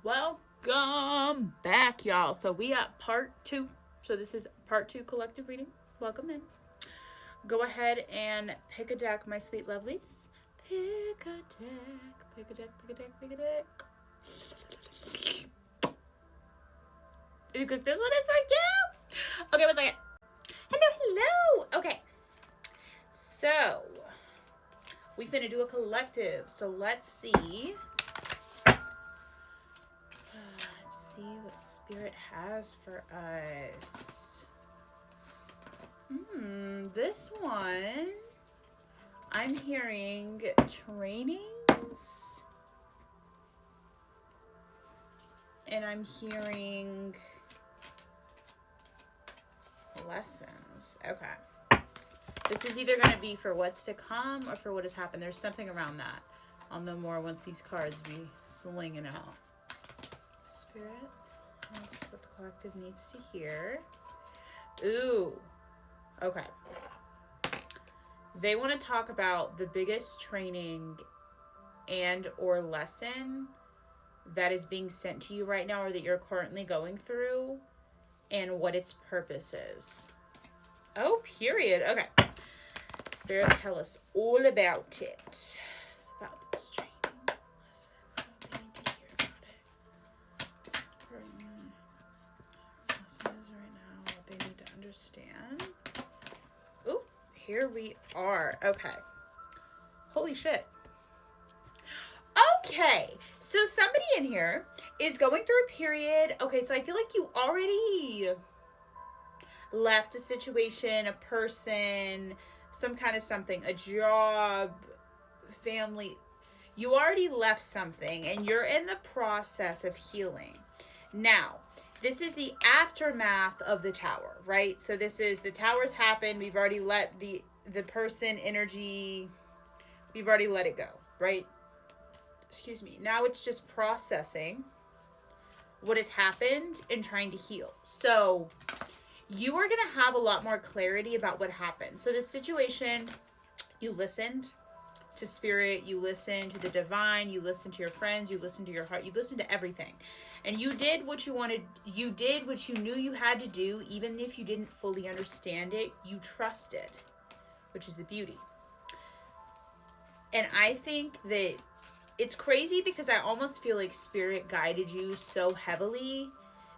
Welcome back, y'all. So we at part 2. So this is part 2 collective reading. Welcome in. Go ahead and pick a deck, my sweet lovelies. Pick a deck. Pick a deck. Pick a deck. Pick a deck. If you click this one, it's for you. Okay, 1 second. Hello. Okay. So we finna do a collective. So let's see. See what spirit has for us. This one, I'm hearing trainings, and I'm hearing lessons. Okay. This is either going to be for what's to come or for what has happened. There's something around that. I'll know more once these cards be slinging out. Spirit, that's what the collective needs to hear. Ooh, okay. They want to talk about the biggest training and or lesson that is being sent to you right now or that you're currently going through and what its purpose is. Oh, period. Okay. Spirit, tell us all about it. It's about this training. Understand. Ooh, here we are. Okay. Holy shit. Okay, so somebody in here is going through a period. Okay, so I feel like you already left a situation, a person, some kind of something, a job, family. You already left something and you're in the process of healing. Now, this is the aftermath of the tower, right? So this is, the tower's happened. We've already let the person energy, we've already let it go, right? Excuse me. Now it's just processing what has happened and trying to heal. So you are going to have a lot more clarity about what happened. So the situation, you listened to spirit, you listened to the divine, you listened to your friends, you listened to your heart, you listened to everything. And you did what you wanted, you did what you knew you had to do, even if you didn't fully understand it, you trusted, which is the beauty. And I think that it's crazy because I almost feel like spirit guided you so heavily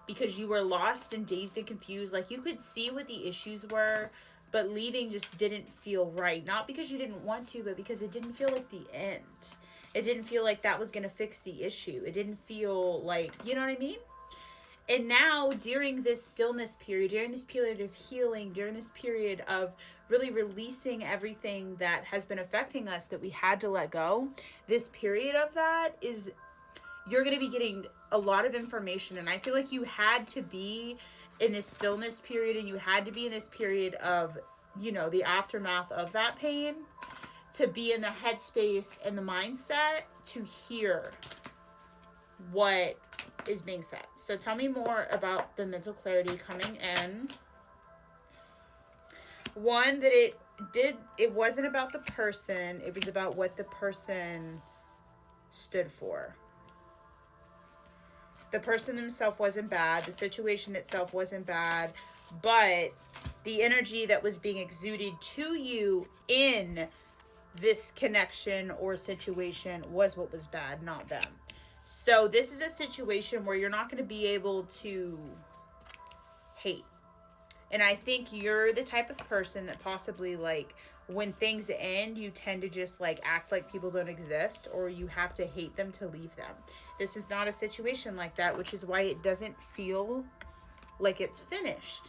because you were lost and dazed and confused. Like you could see what the issues were, but leaving just didn't feel right. Not because you didn't want to, but because it didn't feel like the end. It didn't feel like that was going to fix the issue. It didn't feel like, you know what I mean? And now during this stillness period, during this period of healing, during this period of really releasing everything that has been affecting us that we had to let go, this period of that is, you're going to be getting a lot of information. And I feel like you had to be in this stillness period and you had to be in this period of, you know, the aftermath of that pain to be in the headspace and the mindset to hear what is being said. So tell me more about the mental clarity coming in. One, that it wasn't about the person, it was about what the person stood for. The person himself wasn't bad, the situation itself wasn't bad, but the energy that was being exuded to you in this connection or situation was what was bad, not them. So this is a situation where you're not going to be able to hate. And I think you're the type of person that possibly, like, when things end, you tend to just, like, act like people don't exist, or you have to hate them to leave them. This is not a situation like that, which is why it doesn't feel like it's finished.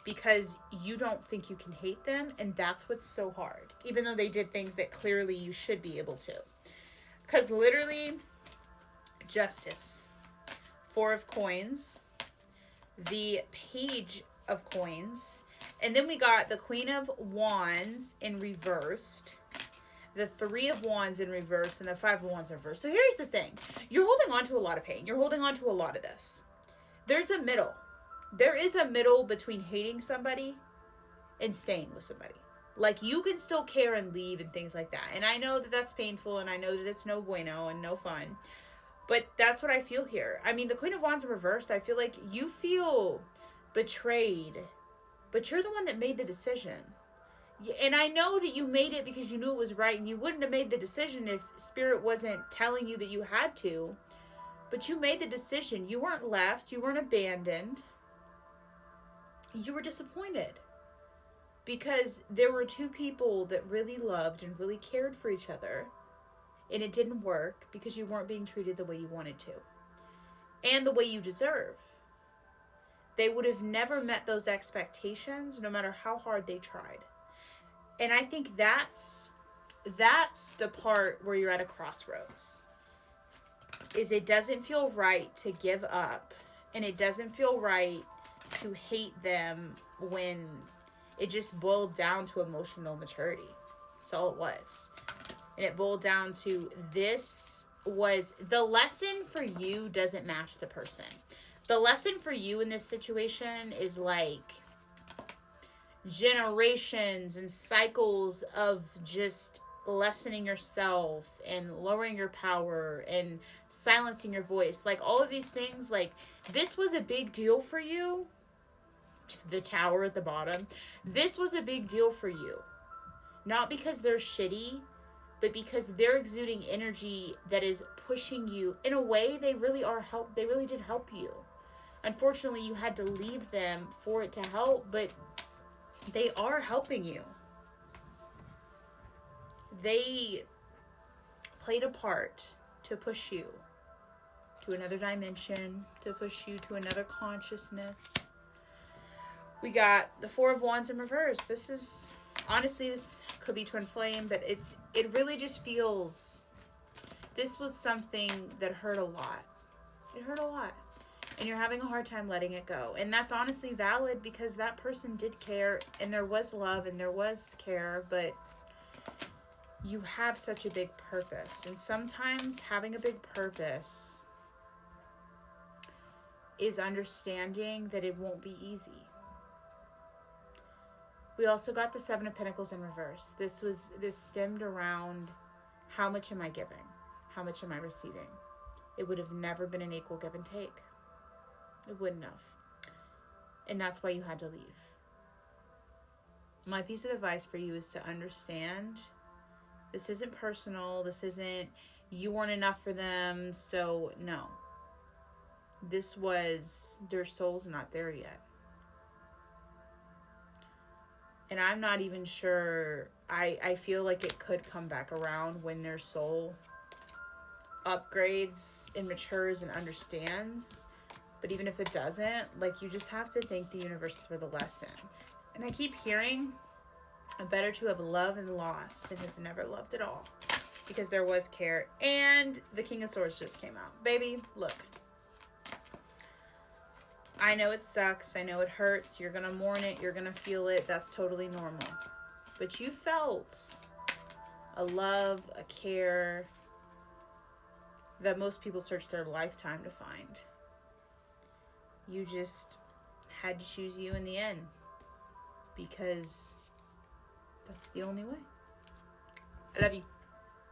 Because you don't think you can hate them, and that's what's so hard. Even though they did things that clearly you should be able to. Because literally, justice. 4 of coins. The page of coins. And then we got the Queen of Wands in reversed. The 3 of Wands in reverse. And the 5 of Wands in reverse. So here's the thing. You're holding on to a lot of pain. You're holding on to a lot of this. There's a middle. There is a middle between hating somebody and staying with somebody. Like, you can still care and leave and things like that. And I know that that's painful, and I know that it's no bueno and no fun. But that's what I feel here. I mean, the Queen of Wands reversed, I feel like you feel betrayed, but you're the one that made the decision. And I know that you made it because you knew it was right, and you wouldn't have made the decision if Spirit wasn't telling you that you had to. But you made the decision. You weren't left. You weren't abandoned. You were disappointed because there were two people that really loved and really cared for each other, and it didn't work because you weren't being treated the way you wanted to and the way you deserve. They would have never met those expectations no matter how hard they tried. And I think that's the part where you're at a crossroads. Is it doesn't feel right to give up, and it doesn't feel right to hate them when it just boiled down to emotional maturity. That's all it was. And it boiled down to this was the lesson for you doesn't match the person. The lesson for you in this situation is like generations and cycles of just lessening yourself and lowering your power and silencing your voice. Like all of these things, like this was a big deal for you. The tower at the bottom. This was a big deal for you. Not because they're shitty, but because they're exuding energy that is pushing you. In a way, they really did help you. Unfortunately, you had to leave them for it to help, but they are helping you. They played a part to push you to another dimension, to push you to another consciousness. We got the Four of Wands in reverse. This is, honestly, this could be twin flame, but it really just feels, this was something that hurt a lot. It hurt a lot. And you're having a hard time letting it go. And that's honestly valid because that person did care, and there was love and there was care, but you have such a big purpose. And sometimes having a big purpose is understanding that it won't be easy. We also got the Seven of Pentacles in reverse. This stemmed around how much am I giving? How much am I receiving? It would have never been an equal give and take. It wouldn't have. And that's why you had to leave. My piece of advice for you is to understand this isn't personal. This isn't you weren't enough for them. So no. This was their soul's not there yet. And I'm not even sure. I feel like it could come back around when their soul upgrades and matures and understands. But even if it doesn't, like, you just have to thank the universe for the lesson. And I keep hearing, better to have loved and lost than have never loved at all. Because there was care. And the King of Swords just came out. Baby, look. I know it sucks. I know it hurts. You're going to mourn it. You're going to feel it. That's totally normal. But you felt a love, a care that most people search their lifetime to find. You just had to choose you in the end. Because that's the only way. I love you.